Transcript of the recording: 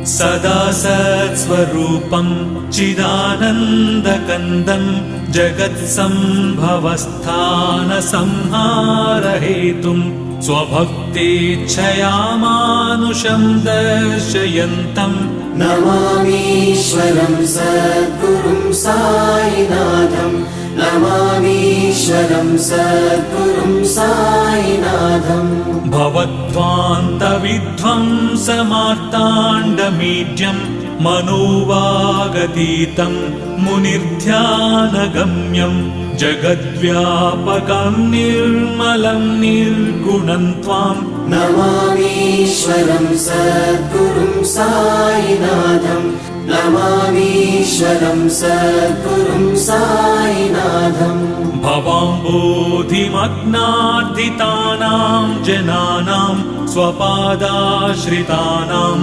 सदा सत्स्वरूपं चिदानन्दकन्दं जगत्सम्भवस्थानसंहारहेतुं स्वभक्तेच्छया मानुषं दर्शयन्तम् नमामीश्वरं सद्गुरुं साईनाथं नमामीश्वरं सद्गुरुं साईनाथम् भवध्वान्तविध्वंसमार्ताण्डमीड्यं मनोवागतीतं मुनिर्ध्यानगम्यं जगद्व्यापकं निर्मलं निर्गुणं त्वां नमामीश्वरं सद्गुरुं साईनाथं नमामीश्वरं सद्गुरुं साईनाथम् भवाम्बोधिमग्नार्दितानां जनानां स्वपादाश्रितानां